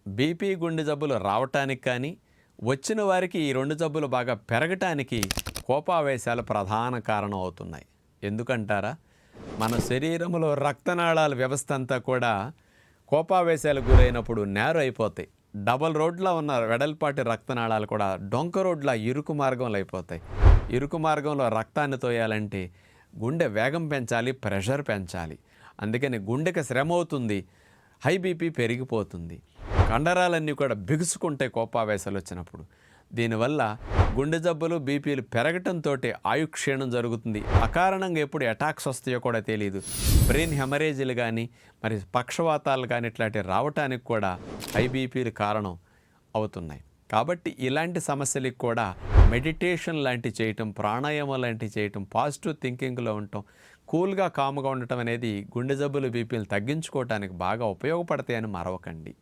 BP, గుండె జబ్బులు రావటానికి కానీ, వచ్చిన వారికి ఈ 2 జబ్బులు బాగా పెరగటానికి కోపావేశాలు ప్రధాన కారణం అవుతున్నాయి. ఎందుకంటారా? మన శరీరంలో రక్తనాళాల వ్యవస్థ అంతా కూడా కోపావేశాలకు గురైనప్పుడు నేరు అయిపోతాయి. డబల్ రోడ్లా ఉన్న వెడల్పాటి రక్తనాళాలు కూడా డొంక రోడ్లా ఇరుకు మార్గంలో అయిపోతాయి. ఇరుకు మార్గంలో రక్తాన్ని తోయాలంటే గుండె వేగం పెంచాలి, ప్రెషర్ పెంచాలి. అందుకని గుండెకి శ్రమ అవుతుంది, హై బీపీ పెరిగిపోతుంది. కండరాలన్నీ కూడా బిగుసుకుంటాయి కోపావేశాలు వచ్చినప్పుడు. దీనివల్ల గుండె జబ్బులు, బీపీలు పెరగటంతో ఆయుక్షీణం జరుగుతుంది. అకారణంగా ఎప్పుడు అటాక్స్ వస్తాయో కూడా తెలియదు. బ్రెయిన్ హెమరేజీలు కానీ, మరి పక్షవాతాలు కానీ ఇట్లాంటివి రావటానికి కూడా హై బీపీలు కారణం అవుతున్నాయి. కాబట్టి ఇలాంటి సమస్యలకు కూడా మెడిటేషన్ లాంటివి చేయటం, ప్రాణాయామం లాంటివి చేయటం, పాజిటివ్ థింకింగ్లో ఉండటం, కూల్గా కామ్గా ఉండటం అనేది గుండె జబ్బులు, బీపీలు తగ్గించుకోవటానికి బాగా ఉపయోగపడతాయని మరవకండి.